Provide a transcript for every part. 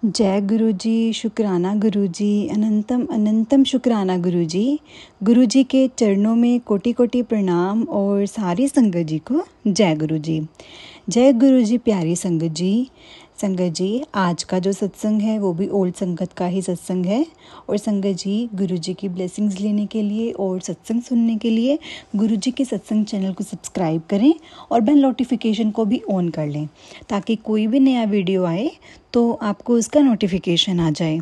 जय गुरु जी, शुक्राना गुरु जी, अनंतम अनंतम शुक्राना गुरु जी। गुरु जी के चरणों में कोटि कोटि प्रणाम और सारी संगत जी को जय गुरु जी। जय गुरु जी। प्यारी संगत जी, आज का जो सत्संग है वो भी ओल्ड संगत का ही सत्संग है। और संगत जी, गुरु जी की ब्लेसिंग्स लेने के लिए और सत्संग सुनने के लिए गुरु जी के सत्संग चैनल को सब्सक्राइब करें और बेल नोटिफिकेशन को भी ऑन कर लें, ताकि कोई भी नया वीडियो आए तो आपको उसका नोटिफिकेशन आ जाए।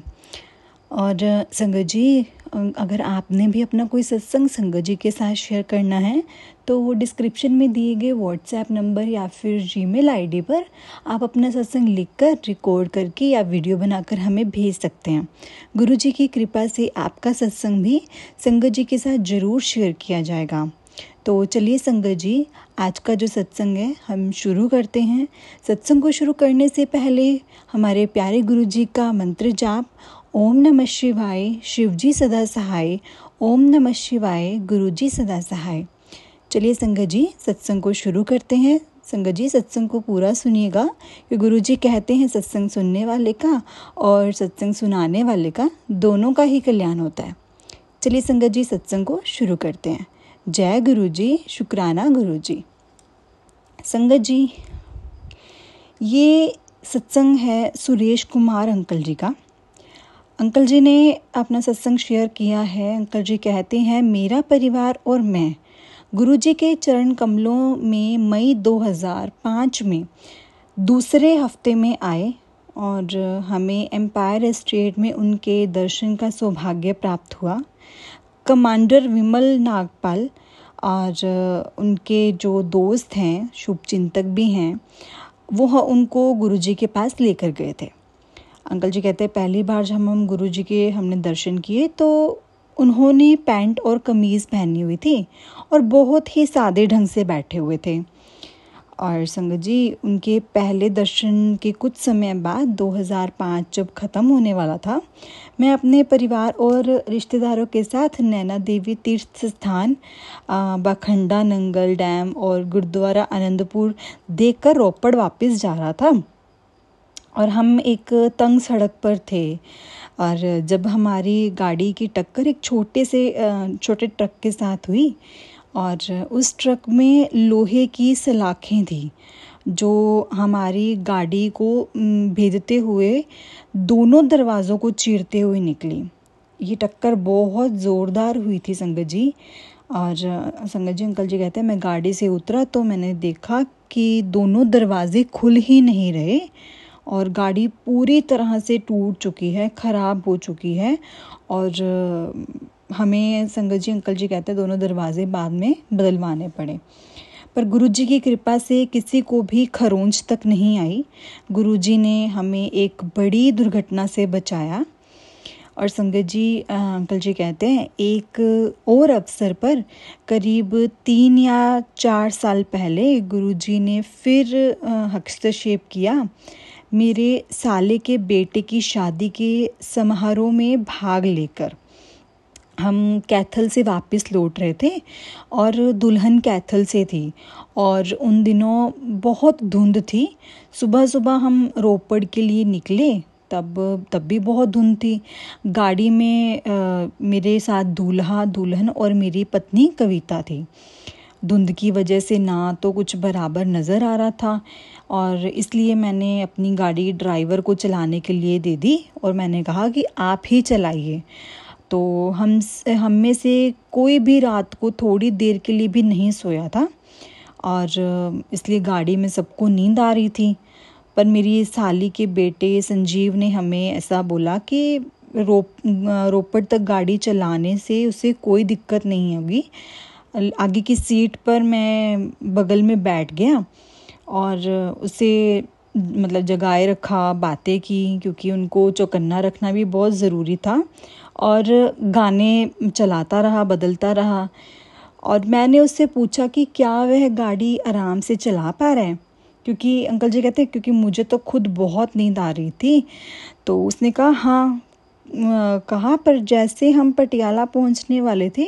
और संगत जी, अगर आपने भी अपना कोई सत्संग संगत जी के साथ शेयर करना है तो वो डिस्क्रिप्शन में दिए गए व्हाट्सएप नंबर या फिर जीमेल आईडी पर आप अपना सत्संग लिखकर रिकॉर्ड करके या वीडियो बनाकर हमें भेज सकते हैं। गुरु जी की कृपा से आपका सत्संग भी संगत जी के साथ ज़रूर शेयर किया जाएगा। तो चलिए संगत जी, आज का जो सत्संग है हम शुरू करते हैं। सत्संग को शुरू करने से पहले हमारे प्यारे गुरु जी का मंत्र जाप, ओम नमः शिवाय, शिव जी सदा सहाय, ओम नमः शिवाय, गुरु जी सदा सहाय। चलिए संगत जी, सत्संग को शुरू करते हैं। संगत जी, सत्संग को पूरा सुनिएगा कि गुरु जी कहते हैं सत्संग सुनने वाले का और सत्संग सुनाने वाले का दोनों का ही कल्याण होता है। चलिए संगत जी, सत्संग को शुरू करते हैं। जय गुरु जी, शुक्राना गुरु जी। संगत जी, ये सत्संग है सुरेश कुमार अंकल जी का। अंकल जी ने अपना सत्संग शेयर किया है। अंकल जी कहते हैं, मेरा परिवार और मैं गुरु जी के चरण कमलों में मई 2005 में दूसरे हफ्ते में आए और हमें एम्पायर एस्टेट में उनके दर्शन का सौभाग्य प्राप्त हुआ। कमांडर विमल नागपाल और उनके जो दोस्त हैं, शुभचिंतक भी हैं, वो उनको गुरुजी के पास लेकर गए थे। अंकल जी कहते हैं, पहली बार जब हम गुरुजी के हमने दर्शन किए तो उन्होंने पैंट और कमीज़ पहनी हुई थी और बहुत ही सादे ढंग से बैठे हुए थे। और संगत जी, उनके पहले दर्शन के कुछ समय बाद 2005 जब ख़त्म होने वाला था, मैं अपने परिवार और रिश्तेदारों के साथ नैना देवी तीर्थ स्थान, बखंडा नंगल डैम और गुरुद्वारा आनंदपुर देखकर रोपड़ वापस जा रहा था। और हम एक तंग सड़क पर थे और जब हमारी गाड़ी की टक्कर एक छोटे ट्रक के साथ हुई और उस ट्रक में लोहे की सलाखें थी जो हमारी गाड़ी को भेदते हुए दोनों दरवाज़ों को चीरते हुए निकली। ये टक्कर बहुत ज़ोरदार हुई थी संगत जी। और संगत जी, अंकल जी कहते हैं, मैं गाड़ी से उतरा तो मैंने देखा कि दोनों दरवाजे खुल ही नहीं रहे और गाड़ी पूरी तरह से टूट चुकी है, ख़राब हो चुकी है। और हमें संगत जी, अंकल जी कहते हैं, दोनों दरवाजे बाद में बदलवाने पड़े। पर गुरुजी की कृपा से किसी को भी खरोंच तक नहीं आई। गुरुजी ने हमें एक बड़ी दुर्घटना से बचाया। और संगत जी, अंकल जी कहते हैं, एक और अवसर पर करीब 3 या 4 साल पहले गुरुजी ने फिर हस्तक्षेप किया। मेरे साले के बेटे की शादी के समारोह में भाग लेकर हम कैथल से वापस लौट रहे थे और दुल्हन कैथल से थी और उन दिनों बहुत धुंध थी। सुबह सुबह हम रोपड़ के लिए निकले, तब भी बहुत धुंध थी। गाड़ी में मेरे साथ दूल्हा दुल्हन और मेरी पत्नी कविता थी। धुंध की वजह से ना तो कुछ बराबर नज़र आ रहा था और इसलिए मैंने अपनी गाड़ी ड्राइवर को चलाने के लिए दे दी और मैंने कहा कि आप ही चलाइए। तो हम में से कोई भी रात को थोड़ी देर के लिए भी नहीं सोया था और इसलिए गाड़ी में सबको नींद आ रही थी। पर मेरी साली के बेटे संजीव ने हमें ऐसा बोला कि रोपड़ तक गाड़ी चलाने से उसे कोई दिक्कत नहीं होगी। आगे की सीट पर मैं बगल में बैठ गया और उसे जगाए रखा, बातें की, क्योंकि उनको चौकन्ना रखना भी बहुत ज़रूरी था। और गाने चलाता रहा, बदलता रहा। और मैंने उससे पूछा कि क्या वह गाड़ी आराम से चला पा रहा है, क्योंकि अंकल जी कहते हैं, क्योंकि मुझे तो खुद बहुत नींद आ रही थी। तो उसने कहा हाँ। कहा पर जैसे हम पटियाला पहुंचने वाले थे,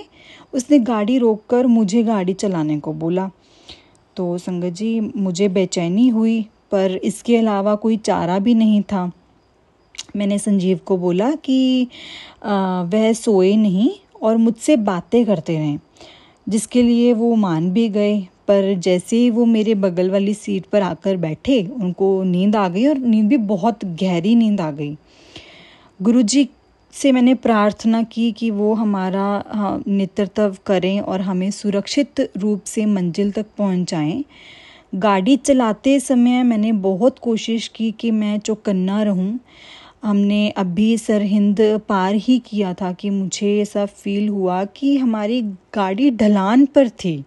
उसने गाड़ी रोककर मुझे गाड़ी चलाने को बोला। तो संगत जी, मुझे बेचैनी हुई, पर इसके अलावा कोई चारा भी नहीं था। मैंने संजीव को बोला कि वह सोए नहीं और मुझसे बातें करते रहें, जिसके लिए वो मान भी गए। पर जैसे ही वो मेरे बगल वाली सीट पर आकर बैठे, उनको नींद आ गई और नींद भी बहुत गहरी नींद आ गई। गुरुजी से मैंने प्रार्थना की कि वो हमारा नेतृत्व करें और हमें सुरक्षित रूप से मंजिल तक पहुंचाएं। गाड़ी चलाते समय मैंने बहुत कोशिश की कि मैं चौकन्ना रहूं। हमने अभी सरहिंद पार ही किया था कि मुझे ऐसा फील हुआ कि हमारी गाड़ी ढलान पर थी।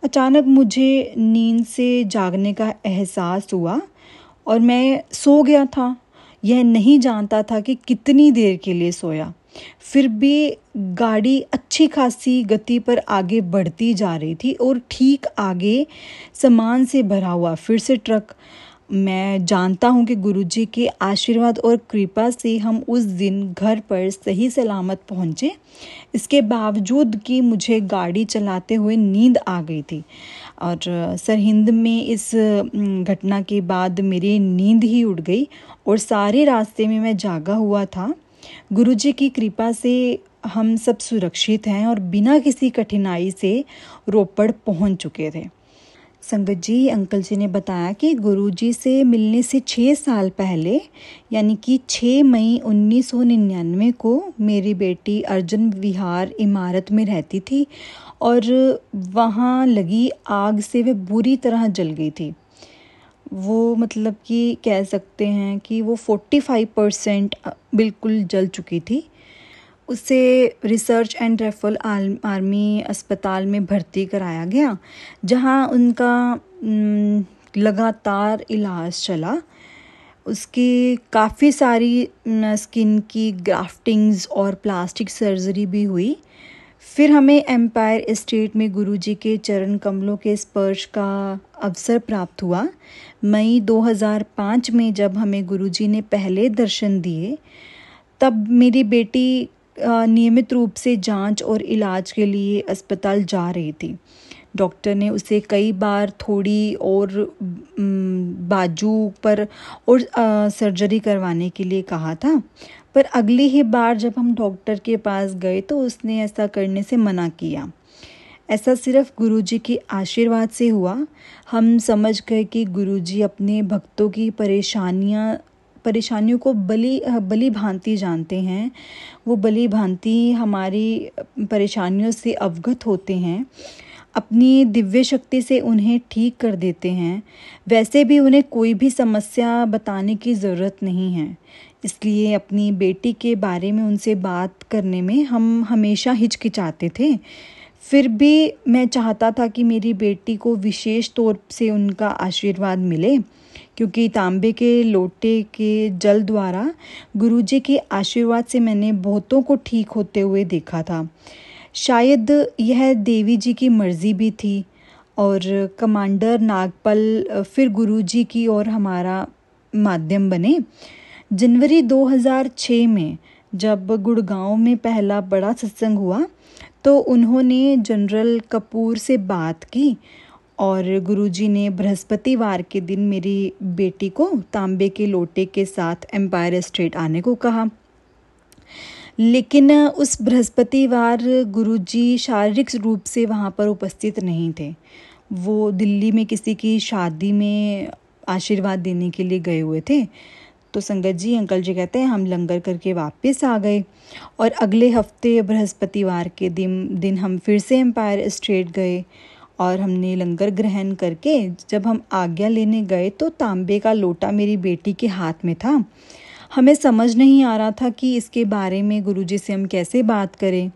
अचानक मुझे नींद से जागने का एहसास हुआ और मैं सो गया था। यह नहीं जानता था कि कितनी देर के लिए सोया। फिर भी गाड़ी अच्छी खासी गति पर आगे बढ़ती जा रही थी और ठीक आगे सामान से भरा हुआ फिर से ट्रक। मैं जानता हूँ कि गुरुजी के आशीर्वाद और कृपा से हम उस दिन घर पर सही सलामत पहुँचे। इसके बावजूद कि मुझे गाड़ी चलाते हुए नींद आ गई थी और सरहिंद में इस घटना के बाद मेरी नींद ही उड़ गई और सारे रास्ते में मैं जागा हुआ था। गुरुजी की कृपा से हम सब सुरक्षित हैं और बिना किसी कठिनाई से रोपड़ पहुंच चुके थे। संगत जी, अंकल जी ने बताया कि गुरुजी से मिलने से 6 साल पहले यानी कि 6 मई 1999 को मेरी बेटी अर्जुन विहार इमारत में रहती थी और वहाँ लगी आग से वह बुरी तरह जल गई थी। वो मतलब कि कह सकते हैं कि वो 45% बिल्कुल जल चुकी थी। उसे रिसर्च एंड रेफरल आर्मी अस्पताल में भर्ती कराया गया, जहां उनका लगातार इलाज चला। उसकी काफ़ी सारी स्किन की ग्राफ्टिंग्स और प्लास्टिक सर्जरी भी हुई। फिर हमें एम्पायर एस्टेट में गुरुजी के चरण कमलों के स्पर्श का अवसर प्राप्त हुआ। मई 2005 में जब हमें गुरुजी ने पहले दर्शन दिए, तब मेरी बेटी नियमित रूप से जांच और इलाज के लिए अस्पताल जा रही थी। डॉक्टर ने उसे कई बार थोड़ी और बाजू पर और सर्जरी करवाने के लिए कहा था, पर अगली ही बार जब हम डॉक्टर के पास गए तो उसने ऐसा करने से मना किया। ऐसा सिर्फ गुरुजी के आशीर्वाद से हुआ। हम समझ गए कि गुरुजी अपने भक्तों की परेशानियों को भली भांति जानते हैं। वो भली भांति हमारी परेशानियों से अवगत होते हैं, अपनी दिव्य शक्ति से उन्हें ठीक कर देते हैं। वैसे भी उन्हें कोई भी समस्या बताने की ज़रूरत नहीं है, इसलिए अपनी बेटी के बारे में उनसे बात करने में हम हमेशा हिचकिचाते थे। फिर भी मैं चाहता था कि मेरी बेटी को विशेष तौर से उनका आशीर्वाद मिले, क्योंकि तांबे के लोटे के जल द्वारा गुरुजी के आशीर्वाद से मैंने बहुतों को ठीक होते हुए देखा था। शायद यह देवी जी की मर्जी भी थी और कमांडर नागपाल फिर गुरुजी की और हमारा माध्यम बने। जनवरी 2006 में जब गुड़गांव में पहला बड़ा सत्संग हुआ तो उन्होंने जनरल कपूर से बात की और गुरुजी ने बृहस्पतिवार के दिन मेरी बेटी को तांबे के लोटे के साथ एम्पायर एस्टेट आने को कहा। लेकिन उस बृहस्पतिवार गुरुजी शारीरिक रूप से वहाँ पर उपस्थित नहीं थे। वो दिल्ली में किसी की शादी में आशीर्वाद देने के लिए गए हुए थे। तो संगत जी, अंकल जी कहते हैं हम लंगर करके वापस आ गए और अगले हफ्ते बृहस्पतिवार के दिन हम फिर से एम्पायर एस्टेट गए और हमने लंगर ग्रहण करके जब हम आज्ञा लेने गए तो तांबे का लोटा मेरी बेटी के हाथ में था। हमें समझ नहीं आ रहा था कि इसके बारे में गुरुजी से हम कैसे बात करें,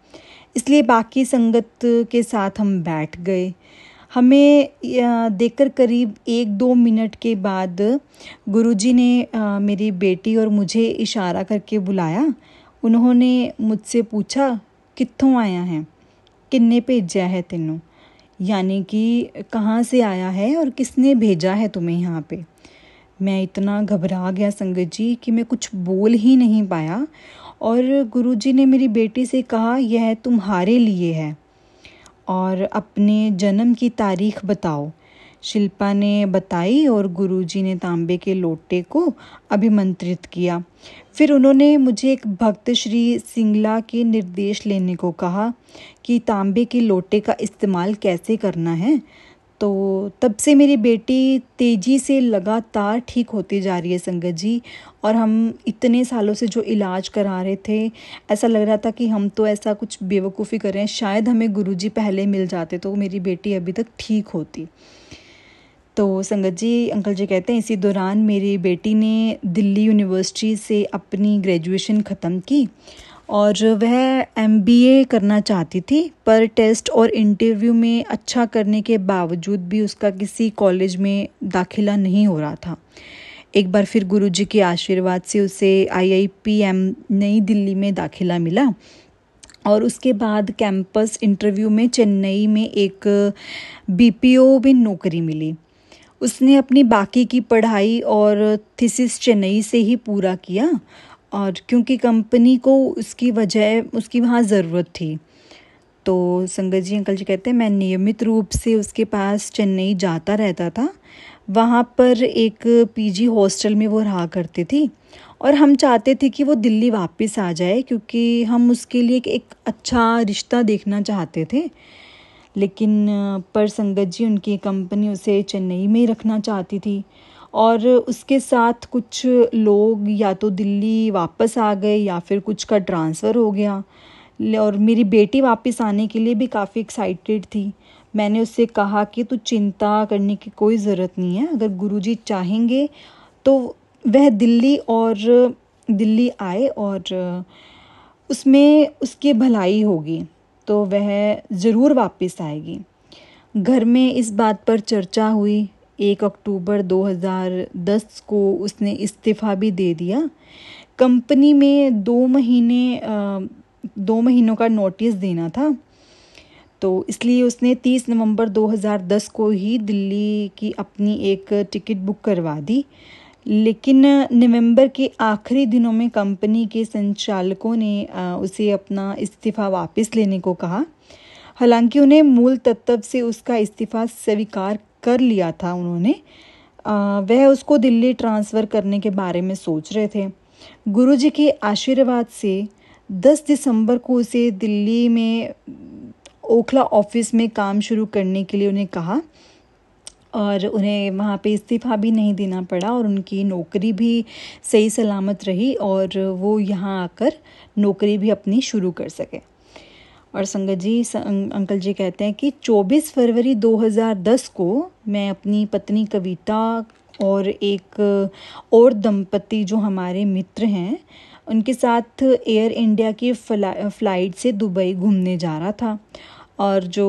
इसलिए बाकी संगत के साथ हम बैठ गए। हमें देखकर करीब 1-2 मिनट के बाद गुरुजी ने मेरी बेटी और मुझे इशारा करके बुलाया। उन्होंने मुझसे पूछा, कित्थों आया है, किन्ने भेजा है तेनों, यानी कि कहाँ से आया है और किसने भेजा है तुम्हें यहाँ पे। मैं इतना घबरा गया संगत जी कि मैं कुछ बोल ही नहीं पाया और गुरुजी ने मेरी बेटी से कहा, यह तुम्हारे लिए है और अपने जन्म की तारीख बताओ। शिल्पा ने बताई और गुरुजी ने तांबे के लोटे को अभिमंत्रित किया। फिर उन्होंने मुझे एक भक्त श्री सिंगला के निर्देश लेने को कहा कि तांबे के लोटे का इस्तेमाल कैसे करना है। तो तब से मेरी बेटी तेज़ी से लगातार ठीक होती जा रही है संगत जी। और हम इतने सालों से जो इलाज करा रहे थे, ऐसा लग रहा था कि हम तो ऐसा कुछ बेवकूफ़ी कर रहे हैं, शायद हमें गुरुजी पहले मिल जाते तो मेरी बेटी अभी तक ठीक होती। तो संगत जी, अंकल जी कहते हैं इसी दौरान मेरी बेटी ने दिल्ली यूनिवर्सिटी से अपनी ग्रेजुएशन ख़त्म की और वह एमबीए करना चाहती थी, पर टेस्ट और इंटरव्यू में अच्छा करने के बावजूद भी उसका किसी कॉलेज में दाखिला नहीं हो रहा था। एक बार फिर गुरुजी के आशीर्वाद से उसे IIPM नई दिल्ली में दाखिला मिला और उसके बाद कैंपस इंटरव्यू में चेन्नई में एक BPO में नौकरी मिली। उसने अपनी बाकी की पढ़ाई और थीसिस चेन्नई से ही पूरा किया और क्योंकि कंपनी को उसकी वहाँ ज़रूरत थी। तो संगत जी, अंकल जी कहते हैं मैं नियमित रूप से उसके पास चेन्नई जाता रहता था। वहाँ पर एक PG हॉस्टल में वो रहा करती थी और हम चाहते थे कि वो दिल्ली वापस आ जाए क्योंकि हम उसके लिए एक अच्छा रिश्ता देखना चाहते थे। लेकिन पर संगत जी, उनकी कंपनी उसे चेन्नई में ही रखना चाहती थी और उसके साथ कुछ लोग या तो दिल्ली वापस आ गए या फिर कुछ का ट्रांसफ़र हो गया। और मेरी बेटी वापस आने के लिए भी काफ़ी एक्साइटेड थी। मैंने उससे कहा कि तू चिंता करने की कोई ज़रूरत नहीं है, अगर गुरुजी चाहेंगे तो वह दिल्ली आए और उसमें उसकी भलाई होगी तो वह ज़रूर वापस आएगी। घर में इस बात पर चर्चा हुई। 1 अक्टूबर 2010 को उसने इस्तीफ़ा भी दे दिया। कंपनी में 2 महीनों का नोटिस देना था, तो इसलिए उसने 30 नवंबर 2010 को ही दिल्ली की अपनी एक टिकट बुक करवा दी। लेकिन नवंबर के आखिरी दिनों में कंपनी के संचालकों ने उसे अपना इस्तीफ़ा वापस लेने को कहा। हालांकि उन्हें मूल तत्व से उसका इस्तीफ़ा स्वीकार कर लिया था उन्होंने। वह उसको दिल्ली ट्रांसफ़र करने के बारे में सोच रहे थे। गुरुजी के आशीर्वाद से 10 दिसंबर को उसे दिल्ली में ओखला ऑफिस में काम शुरू करने के लिए उन्हें कहा और उन्हें वहाँ पे इस्तीफ़ा भी नहीं देना पड़ा और उनकी नौकरी भी सही सलामत रही और वो यहाँ आकर नौकरी भी अपनी शुरू कर सके। और संगत जी, अंकल जी कहते हैं कि 24 फरवरी 2010 को मैं अपनी पत्नी कविता और एक और दंपति जो हमारे मित्र हैं उनके साथ एयर इंडिया की फ़्लाइट से दुबई घूमने जा रहा था और जो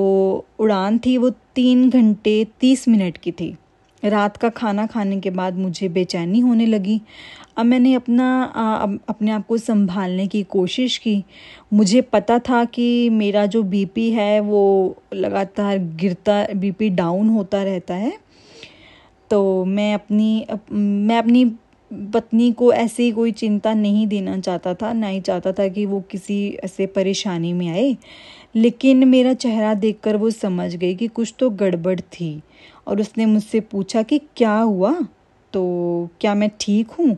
उड़ान थी वो 3 घंटे 30 मिनट की थी। रात का खाना खाने के बाद मुझे बेचैनी होने लगी। अब मैंने अपने आप को संभालने की कोशिश की। मुझे पता था कि मेरा जो BP है वो लगातार गिरता, BP डाउन होता रहता है। तो मैं अपनी पत्नी को ऐसी कोई चिंता नहीं देना चाहता था, ना ही चाहता था कि वो किसी ऐसे परेशानी में आए। लेकिन मेरा चेहरा देखकर वो समझ गई कि कुछ तो गड़बड़ थी और उसने मुझसे पूछा कि क्या हुआ, तो क्या मैं ठीक हूँ।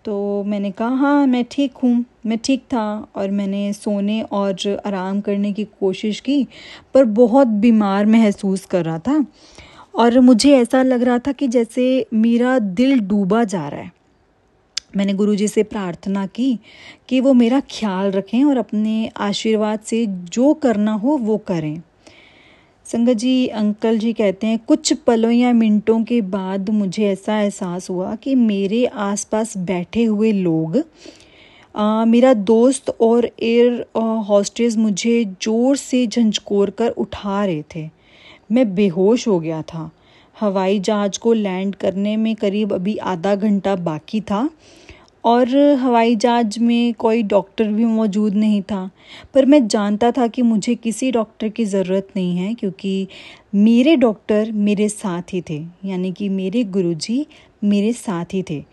तो मैंने कहा हाँ मैं ठीक हूँ, मैं ठीक था और मैंने सोने और आराम करने की कोशिश की पर बहुत बीमार महसूस कर रहा था और मुझे ऐसा लग रहा था कि जैसे मेरा दिल डूबा जा रहा है। मैंने गुरुजी से प्रार्थना की कि वो मेरा ख्याल रखें और अपने आशीर्वाद से जो करना हो वो करें। संगत जी, अंकल जी कहते हैं कुछ पलों या मिनटों के बाद मुझे ऐसा एहसास हुआ कि मेरे आसपास बैठे हुए लोग, मेरा दोस्त और एयर हॉस्टेस मुझे ज़ोर से झंझोर कर उठा रहे थे। मैं बेहोश हो गया था। हवाई जहाज़ को लैंड करने में करीब अभी आधा घंटा बाकी था और हवाई जहाज़ में कोई डॉक्टर भी मौजूद नहीं था। पर मैं जानता था कि मुझे किसी डॉक्टर की ज़रूरत नहीं है क्योंकि मेरे डॉक्टर मेरे साथ ही थे, यानी कि मेरे गुरुजी मेरे साथ ही थे।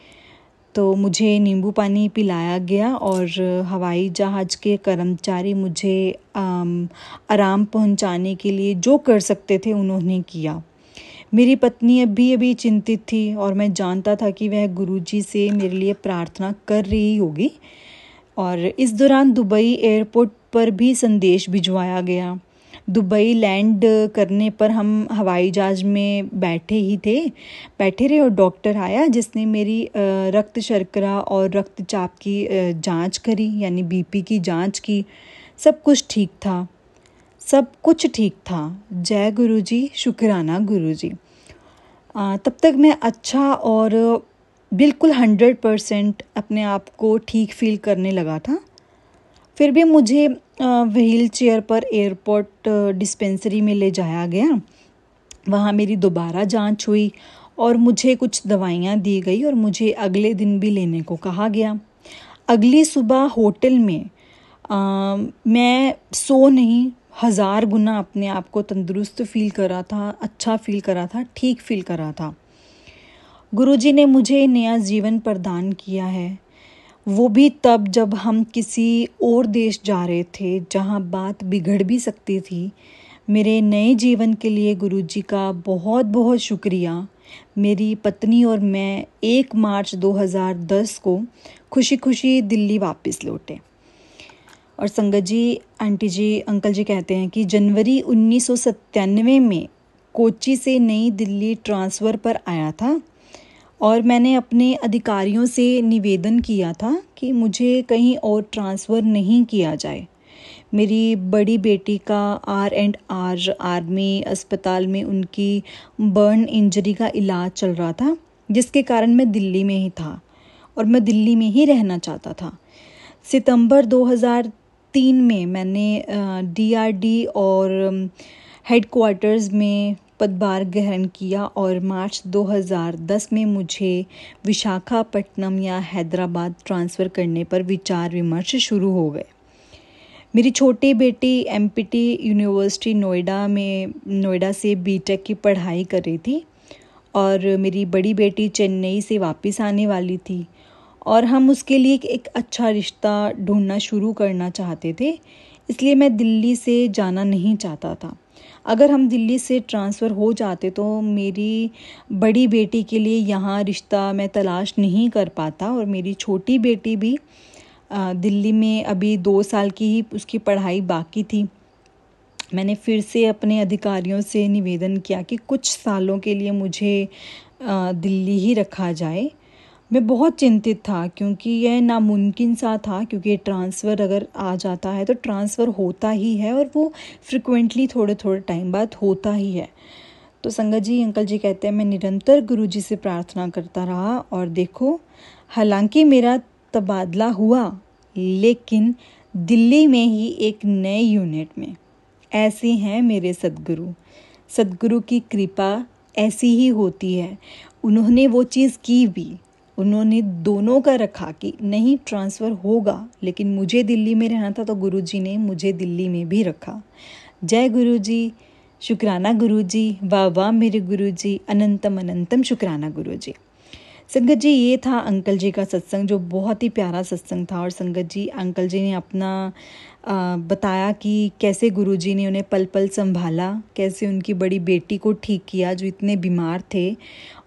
तो मुझे नींबू पानी पिलाया गया और हवाई जहाज़ के कर्मचारी मुझे आराम पहुंचाने के लिए जो कर सकते थे उन्होंने किया। मेरी पत्नी अभी अभी चिंतित थी और मैं जानता था कि वह गुरुजी से मेरे लिए प्रार्थना कर रही होगी। और इस दौरान दुबई एयरपोर्ट पर भी संदेश भिजवाया गया। दुबई लैंड करने पर हम हवाई जहाज़ में बैठे रहे और डॉक्टर आया जिसने मेरी रक्त शर्करा और रक्तचाप की जांच करी, यानी बीपी की जांच की। सब कुछ ठीक था, सब कुछ ठीक था। जय गुरुजी, शुक्राना गुरुजी। तब तक मैं अच्छा और बिल्कुल 100% अपने आप को ठीक फील करने लगा था। फिर भी मुझे व्हील चेयर पर एयरपोर्ट डिस्पेंसरी में ले जाया गया। वहाँ मेरी दोबारा जांच हुई और मुझे कुछ दवाइयाँ दी गई और मुझे अगले दिन भी लेने को कहा गया। अगली सुबह होटल में मैं सो नहीं, 1000 गुना अपने आप को तंदुरुस्त फील कर रहा था, अच्छा फील कर रहा था, ठीक फील कर रहा था। गुरुजी ने मुझे नया जीवन प्रदान किया है, वो भी तब जब हम किसी और देश जा रहे थे जहाँ बात बिगड़ भी सकती थी। मेरे नए जीवन के लिए गुरुजी का बहुत बहुत शुक्रिया। मेरी पत्नी और मैं 1 मार्च 2010 को खुशी खुशी दिल्ली वापस लौटे। और संगत जी, आंटी जी, अंकल जी कहते हैं कि जनवरी 1997 में कोच्चि से नई दिल्ली ट्रांसफ़र पर आया था और मैंने अपने अधिकारियों से निवेदन किया था कि मुझे कहीं और ट्रांसफ़र नहीं किया जाए। मेरी बड़ी बेटी का R&R आर्मी अस्पताल में उनकी बर्न इंजरी का इलाज चल रहा था, जिसके कारण मैं दिल्ली में ही था और मैं दिल्ली में ही रहना चाहता था। सितंबर 2003 में मैंने DRD और हेडक्वार्टर्स में पदभार ग्रहण किया और मार्च 2010 में मुझे विशाखापट्टनम या हैदराबाद ट्रांसफ़र करने पर विचार विमर्श शुरू हो गए। मेरी छोटी बेटी MPT यूनिवर्सिटी नोएडा से BTech की पढ़ाई कर रही थी और मेरी बड़ी बेटी चेन्नई से वापस आने वाली थी और हम उसके लिए एक अच्छा रिश्ता ढूंढना शुरू करना चाहते थे, इसलिए मैं दिल्ली से जाना नहीं चाहता था। अगर हम दिल्ली से ट्रांसफ़र हो जाते तो मेरी बड़ी बेटी के लिए यहाँ रिश्ता मैं तलाश नहीं कर पाता और मेरी छोटी बेटी भी दिल्ली में अभी 2 साल की ही उसकी पढ़ाई बाकी थी। मैंने फिर से अपने अधिकारियों से निवेदन किया कि कुछ सालों के लिए मुझे दिल्ली ही रखा जाए। मैं बहुत चिंतित था क्योंकि यह नामुमकिन सा था, क्योंकि ट्रांसफ़र अगर आ जाता है तो ट्रांसफ़र होता ही है और वो फ्रिक्वेंटली थोड़े टाइम बाद होता ही है। तो संगत जी, अंकल जी कहते हैं मैं निरंतर गुरुजी से प्रार्थना करता रहा और देखो, हालांकि मेरा तबादला हुआ लेकिन दिल्ली में ही एक नए यूनिट में। ऐसे हैं मेरे सद्गुरु की कृपा ऐसी ही होती है। उन्होंने वो चीज़ की भी, उन्होंने दोनों का रखा कि नहीं ट्रांसफ़र होगा, लेकिन मुझे दिल्ली में रहना था तो गुरुजी ने मुझे दिल्ली में भी रखा। जय गुरुजी, शुक्राना गुरुजी, वाह वाह मेरे गुरुजी, अनंतम अनंतम शुक्राना गुरुजी। संगत जी, ये था अंकल जी का सत्संग, जो बहुत ही प्यारा सत्संग था। और संगत जी, अंकल जी ने अपना बताया कि कैसे गुरुजी ने उन्हें पल पल संभाला, कैसे उनकी बड़ी बेटी को ठीक किया जो इतने बीमार थे,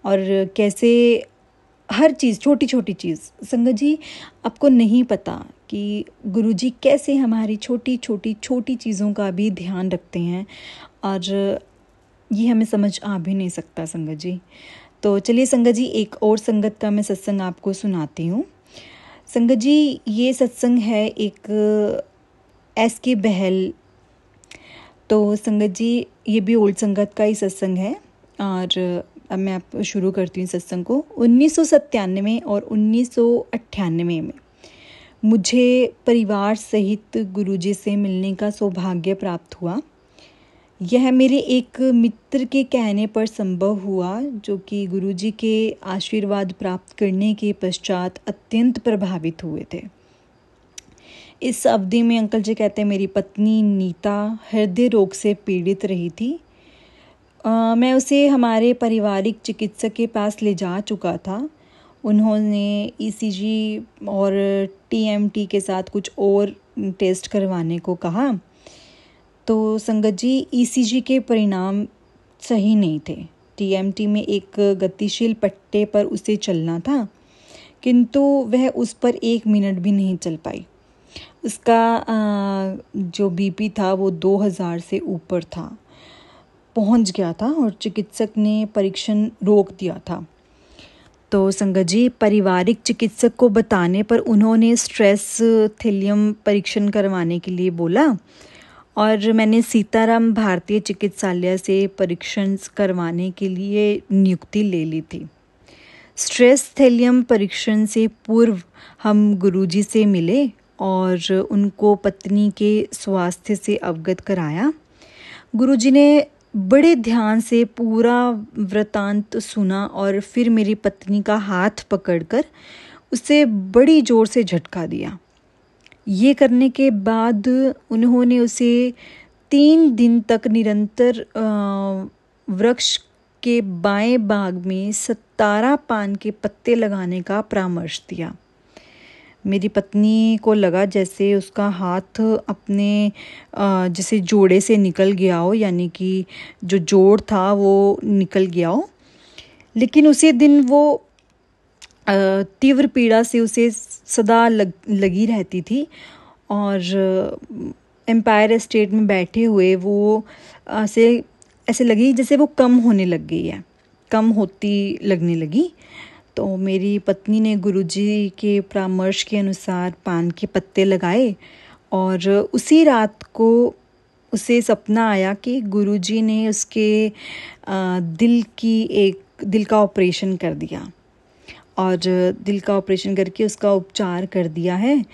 और कैसे हर चीज़, छोटी छोटी चीज़। संगत जी, आपको नहीं पता कि गुरुजी कैसे हमारी छोटी छोटी चीज़ों का भी ध्यान रखते हैं, और ये हमें समझ आ भी नहीं सकता संगत जी। तो चलिए संगत जी, एक और संगत का मैं सत्संग आपको सुनाती हूँ। संगत जी, ये सत्संग है एक SK बहल। तो संगत जी, ये भी ओल्ड संगत का ही सत्संग है और अब मैं आप शुरू करती हूँ सत्संग को। 1997 और 1998 में मुझे परिवार सहित गुरुजी से मिलने का सौभाग्य प्राप्त हुआ। यह मेरे एक मित्र के कहने पर संभव हुआ, जो कि गुरुजी के आशीर्वाद प्राप्त करने के पश्चात अत्यंत प्रभावित हुए थे। इस अवधि में अंकल जी कहते हैं मेरी पत्नी नीता हृदय रोग से पीड़ित रही थी। मैं उसे हमारे पारिवारिक चिकित्सक के पास ले जा चुका था। उन्होंने ECG और TMT के साथ कुछ और टेस्ट करवाने को कहा। तो संगत जी, ECG के परिणाम सही नहीं थे टीएमटी में एक गतिशील पट्टे पर उसे चलना था, किंतु वह उस पर 1 मिनट भी नहीं चल पाई। उसका जो बीपी था वो 2000 से ऊपर था, पहुंच गया था और चिकित्सक ने परीक्षण रोक दिया था। तो संगत जी, पारिवारिक चिकित्सक को बताने पर उन्होंने स्ट्रेस थैलियम परीक्षण करवाने के लिए बोला और मैंने सीताराम भारतीय चिकित्सालय से परीक्षण करवाने के लिए नियुक्ति ले ली थी। स्ट्रेस थैलियम परीक्षण से पूर्व हम गुरुजी से मिले और उनको पत्नी के स्वास्थ्य से अवगत कराया। गुरुजी ने बड़े ध्यान से पूरा वृतांत सुना और फिर मेरी पत्नी का हाथ पकड़कर उसे बड़ी जोर से झटका दिया। ये करने के बाद उन्होंने उसे 3 दिन तक निरंतर वृक्ष के बाएं भाग में 17 पान के पत्ते लगाने का परामर्श दिया। मेरी पत्नी को लगा जैसे उसका हाथ अपने जैसे जोड़े से निकल गया हो, यानी कि जो जोड़ था वो निकल गया हो। लेकिन उसी दिन वो तीव्र पीड़ा से उसे सदा लगी रहती थी और एम्पायर स्टेट में बैठे हुए वो ऐसे लगी जैसे वो कम होने लग गई है, कम होती लगने लगी। तो मेरी पत्नी ने गुरुजी के परामर्श के अनुसार पान के पत्ते लगाए और उसी रात को उसे सपना आया कि गुरुजी ने उसके दिल का ऑपरेशन कर दिया और दिल का ऑपरेशन करके उसका उपचार कर दिया है।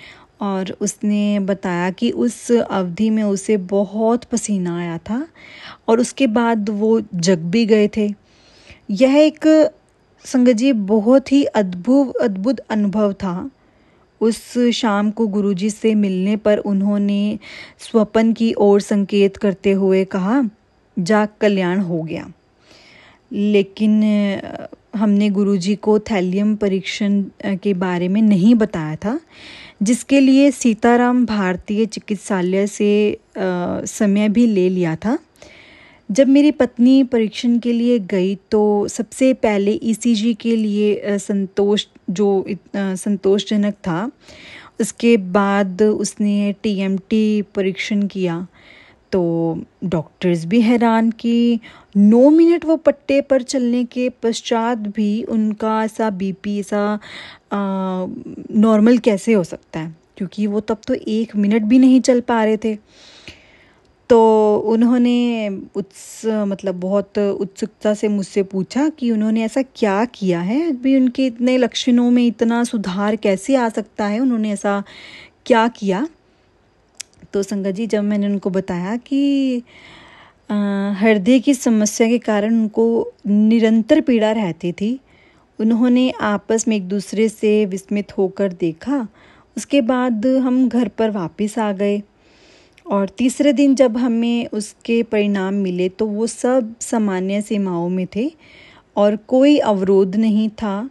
और उसने बताया कि उस अवधि में उसे बहुत पसीना आया था और उसके बाद वो जग भी गए थे। यह एक संगत जी बहुत ही अद्भुत अनुभव था। उस शाम को गुरुजी से मिलने पर उन्होंने स्वप्न की ओर संकेत करते हुए कहा, जा कल्याण हो गया। लेकिन हमने गुरुजी को थैलियम परीक्षण के बारे में नहीं बताया था, जिसके लिए सीताराम भारतीय चिकित्सालय से समय भी ले लिया था। जब मेरी पत्नी परीक्षण के लिए गई तो सबसे पहले ईसीजी के लिए संतोषजनक था। उसके बाद उसने टीएमटी परीक्षण किया तो डॉक्टर्स भी हैरान कि 9 मिनट वो पट्टे पर चलने के पश्चात भी उनका ऐसा बीपी ऐसा नॉर्मल कैसे हो सकता है, क्योंकि वो तब तो 1 मिनट भी नहीं चल पा रहे थे। तो उन्होंने बहुत उत्सुकता से मुझसे पूछा कि उन्होंने ऐसा क्या किया है, अभी उनके इतने लक्षणों में इतना सुधार कैसे आ सकता है, उन्होंने ऐसा क्या किया। तो संगत जी, जब मैंने उनको बताया कि हृदय की समस्या के कारण उनको निरंतर पीड़ा रहती थी, उन्होंने आपस में एक दूसरे से विस्मित होकर देखा। उसके बाद हम घर पर वापस आ गए और तीसरे दिन जब हमें उसके परिणाम मिले तो वो सब सामान्य सीमाओं में थे और कोई अवरोध नहीं था।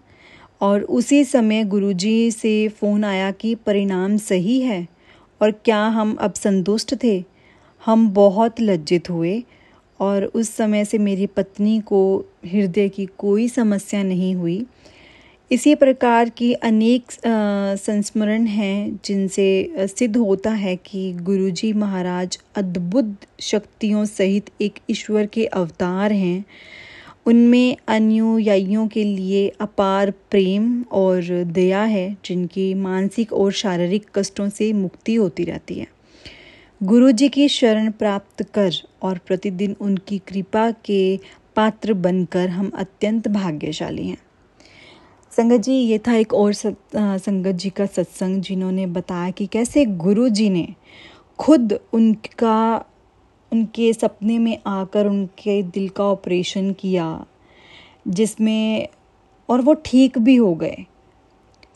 और उसी समय गुरुजी से फ़ोन आया कि परिणाम सही है। और क्या हम अब संतुष्ट थे? हम बहुत लज्जित हुए और उस समय से मेरी पत्नी को हृदय की कोई समस्या नहीं हुई। इसी प्रकार की अनेक संस्मरण हैं जिनसे सिद्ध होता है कि गुरुजी महाराज अद्भुत शक्तियों सहित एक ईश्वर के अवतार हैं। उनमें अनुयायियों के लिए अपार प्रेम और दया है, जिनकी मानसिक और शारीरिक कष्टों से मुक्ति होती रहती है। गुरुजी की शरण प्राप्त कर और प्रतिदिन उनकी कृपा के पात्र बनकर हम अत्यंत भाग्यशाली हैं। संगत जी, ये था एक और संगत जी का सत्संग, जिन्होंने बताया कि कैसे गुरुजी ने खुद उनके सपने में आकर उनके दिल का ऑपरेशन किया, जिसमें और वो ठीक भी हो गए।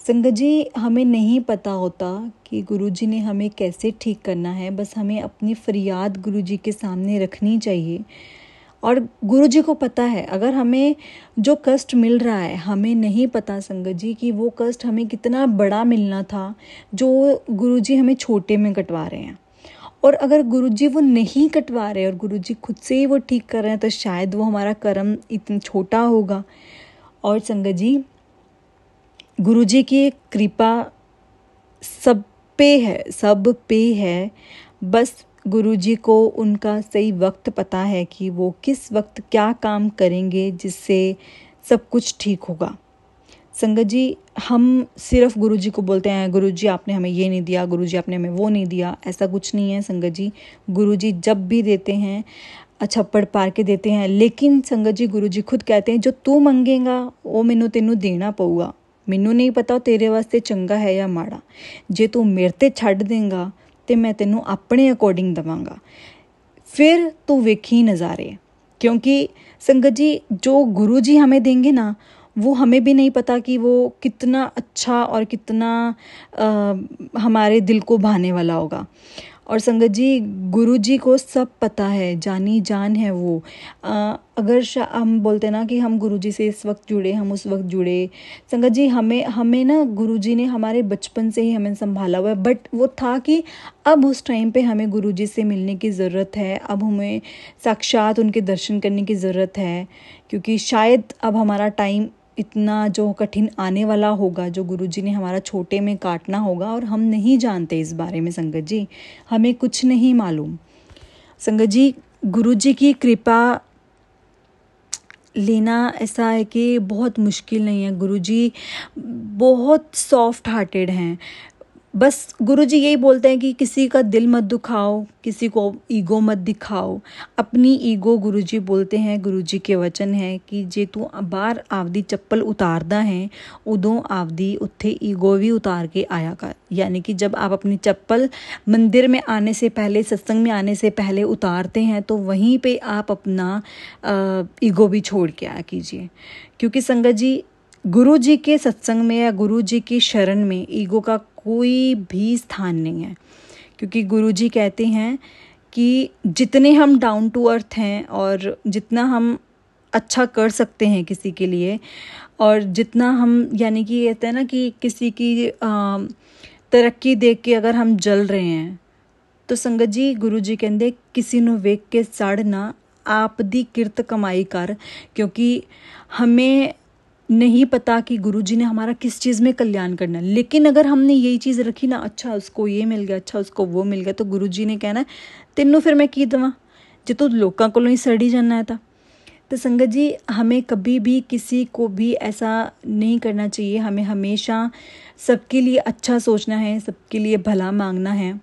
संगत जी, हमें नहीं पता होता कि गुरुजी ने हमें कैसे ठीक करना है, बस हमें अपनी फरियाद गुरुजी के सामने रखनी चाहिए। और गुरुजी को पता है, अगर हमें जो कष्ट मिल रहा है, हमें नहीं पता संगत जी कि वो कष्ट हमें कितना बड़ा मिलना था जो गुरुजी हमें छोटे में कटवा रहे हैं। और अगर गुरुजी वो नहीं कटवा रहे और गुरुजी खुद से ही वो ठीक कर रहे हैं तो शायद वो हमारा कर्म इतना छोटा होगा। और संगत जी, गुरुजी की कृपा सब पे है। बस गुरुजी को उनका सही वक्त पता है कि वो किस वक्त क्या काम करेंगे जिससे सब कुछ ठीक होगा। संगत जी, हम सिर्फ गुरुजी को बोलते हैं गुरुजी आपने हमें ये नहीं दिया, गुरुजी आपने हमें वो नहीं दिया, ऐसा कुछ नहीं है संगत जी। गुरुजी जब भी देते हैं छप्पड़ पार के देते हैं, लेकिन संगत जी गुरुजी खुद कहते हैं जो तू मंगेगा वो मैनू तेनू देना पऊगा। मैनू नहीं पता तेरे वास्ते चंगा है या माड़ा, जे तू मेरे ते छड्ड देंगा तो मैं तेनू अपने अकॉर्डिंग दवांगा, फिर तू वेखी नज़ारे। क्योंकि संगत जी जो गुरुजी हमें देंगे ना, वो हमें भी नहीं पता कि वो कितना अच्छा और कितना हमारे दिल को भाने वाला होगा। और संगत जी गुरुजी को सब पता है, जानी जान है वो। अगर हम बोलते ना कि हम गुरुजी से इस वक्त जुड़े, हम उस वक्त जुड़े, संगत जी हमें ना गुरुजी ने हमारे बचपन से ही हमें संभाला हुआ है। बट वो था कि अब उस टाइम पे हमें गुरुजी से मिलने की ज़रूरत है, अब हमें साक्षात उनके दर्शन करने की ज़रूरत है, क्योंकि शायद अब हमारा टाइम इतना जो कठिन आने वाला होगा, जो गुरुजी ने हमारा छोटे में काटना होगा, और हम नहीं जानते इस बारे में संगत जी, हमें कुछ नहीं मालूम। संगत जी गुरुजी की कृपा लेना ऐसा है कि बहुत मुश्किल नहीं है। गुरुजी बहुत सॉफ्ट हार्टेड हैं। बस गुरुजी यही बोलते हैं कि किसी का दिल मत दुखाओ, किसी को ईगो मत दिखाओ। अपनी ईगो गुरुजी बोलते हैं, गुरुजी के वचन है कि जे तू बार आपदी चप्पल उतारदा है उदों आपदी उत्थे ईगो भी उतार के आया कर। यानी कि जब आप अपनी चप्पल मंदिर में आने से पहले, सत्संग में आने से पहले उतारते हैं तो वहीं पे आप अपना ईगो भी छोड़ के आया कीजिए। क्योंकि संगत जी गुरु जी के सत्संग में या गुरु जी की शरण में ईगो का कोई भी स्थान नहीं है। क्योंकि गुरु जी कहते हैं कि जितने हम डाउन टू अर्थ हैं और जितना हम अच्छा कर सकते हैं किसी के लिए, और जितना हम यानी कि कहते हैं ना कि किसी की तरक्की देख के अगर हम जल रहे हैं तो संगत जी गुरु जी कहते किसी नू वेख के सड़ ना, आप दी किरत कमाई कर। क्योंकि हमें नहीं पता कि गुरुजी ने हमारा किस चीज़ में कल्याण करना है, लेकिन अगर हमने यही चीज़ रखी ना, अच्छा उसको ये मिल गया, अच्छा उसको वो मिल गया, तो गुरुजी ने कहना तेनू फिर मैं की देवां जे तू लोकां कोलों ही सड़ी जाना है। तो संगत जी हमें कभी भी किसी को भी ऐसा नहीं करना चाहिए। हमें हमेशा सबके लिए अच्छा सोचना है, सबके लिए भला मांगना है।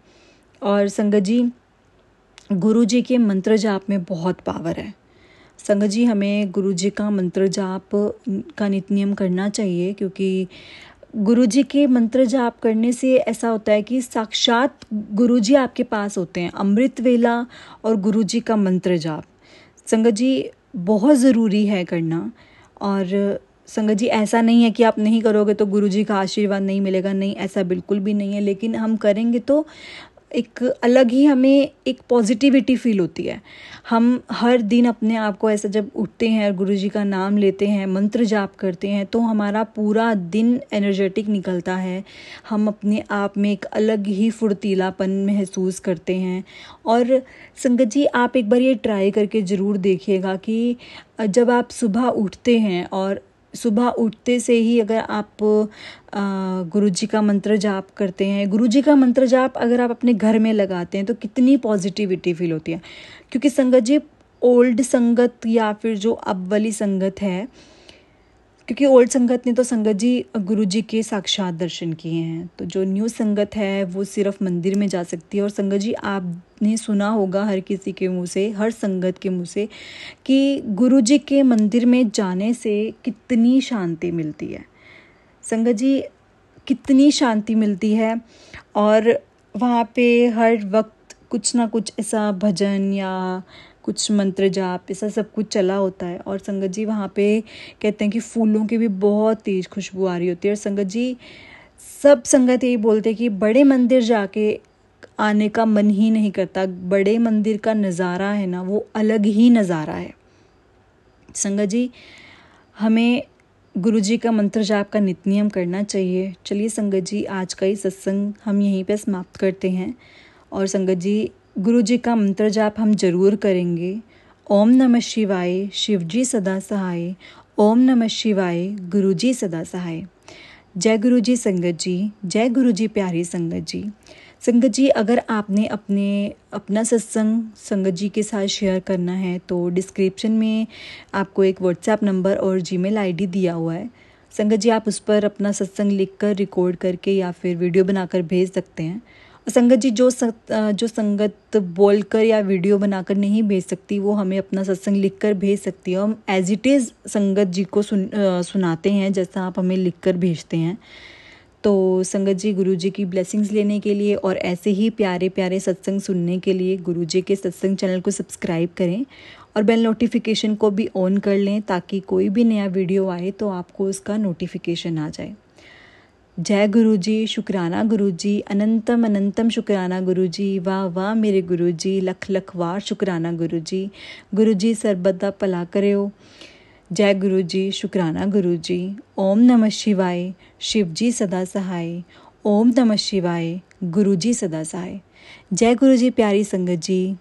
और संगत जी गुरुजी के मंत्र जाप में बहुत पावर है। संगत जी हमें गुरुजी का मंत्र जाप का नित्य नियम करना चाहिए, क्योंकि गुरुजी के मंत्र जाप करने से ऐसा होता है कि साक्षात गुरुजी आपके पास होते हैं। अमृत वेला और गुरुजी का मंत्र जाप संगत जी बहुत ज़रूरी है करना। और संगत जी ऐसा नहीं है कि आप नहीं करोगे तो गुरुजी का आशीर्वाद नहीं मिलेगा, नहीं, ऐसा बिल्कुल भी नहीं है। लेकिन हम करेंगे तो एक अलग ही हमें एक पॉजिटिविटी फील होती है। हम हर दिन अपने आप को ऐसा जब उठते हैं और गुरुजी का नाम लेते हैं, मंत्र जाप करते हैं, तो हमारा पूरा दिन एनर्जेटिक निकलता है। हम अपने आप में एक अलग ही फुर्तीलापन महसूस करते हैं। और संगत जी आप एक बार ये ट्राई करके ज़रूर देखिएगा कि जब आप सुबह उठते हैं और सुबह उठते से ही अगर आप गुरुजी का मंत्र जाप करते हैं, गुरुजी का मंत्र जाप अगर आप अपने घर में लगाते हैं तो कितनी पॉजिटिविटी फील होती है। क्योंकि संगत जी ओल्ड संगत या फिर जो अब वाली संगत है, क्योंकि ओल्ड संगत ने तो संगत जी गुरुजी के साक्षात दर्शन किए हैं, तो जो न्यू संगत है वो सिर्फ मंदिर में जा सकती है। और संगत जी आपने सुना होगा हर किसी के मुंह से, हर संगत के मुंह से, कि गुरुजी के मंदिर में जाने से कितनी शांति मिलती है। संगत जी कितनी शांति मिलती है। और वहाँ पे हर वक्त कुछ ना कुछ ऐसा भजन या कुछ मंत्र जाप ऐसा सब कुछ चला होता है। और संगत जी वहाँ पे कहते हैं कि फूलों की भी बहुत तेज़ खुशबू आ रही होती है। और संगत जी सब संगत यही बोलते हैं कि बड़े मंदिर जाके आने का मन ही नहीं करता। बड़े मंदिर का नज़ारा है ना, वो अलग ही नज़ारा है। संगत जी हमें गुरुजी का मंत्र जाप का नित्य नियम करना चाहिए। चलिए संगत जी आज का ही सत्संग हम यहीं पे समाप्त करते हैं। और संगत जी गुरु जी का मंत्र जाप हम जरूर करेंगे। ओम नमः शिवाय, शिव जी सदा सहाय। ओम नमः शिवाय, गुरु जी सदा सहाय। जय गुरु जी संगत जी, जय गुरु जी प्यारी संगत जी। संगत जी, अगर आपने अपना सत्संग संगत जी के साथ शेयर करना है तो डिस्क्रिप्शन में आपको एक व्हाट्सएप नंबर और जीमेल आईडी दिया हुआ है। संगत जी, आप उस पर अपना सत्संग लिखकर रिकॉर्ड करके या फिर वीडियो बनाकर भेज सकते हैं। और संगत जी, जो संगत बोलकर या वीडियो बनाकर नहीं भेज सकती, वो हमें अपना सत्संग लिखकर भेज सकती है। हम एज इट इज़ संगत जी को सुनाते हैं जैसा आप हमें लिखकर भेजते हैं। तो संगत जी, गुरु जी की ब्लेसिंग्स लेने के लिए और ऐसे ही प्यारे प्यारे सत्संग सुनने के लिए गुरु जी के सत्संग चैनल को सब्सक्राइब करें और बेल नोटिफिकेशन को भी ऑन कर लें ताकि कोई भी नया वीडियो आए तो आपको उसका नोटिफिकेशन आ जाए। जय गुरु जी, शुक्राना गुरु जी, अनंतम अनंतम शुक्राना गुरु जी। वाह वाह मेरे गुरु जी, लख लख वार शुक्राना गुरु जी। गुरु जी सर्बदा भला करो। जय गुरु जी, शुक्राना गुरु जी। ओम नमः शिवाय, शिव जी सदा सहाय। ओम नमः शिवाय, गुरु जी सदा सहाय। जय गुरु जी प्यारी संगत जी।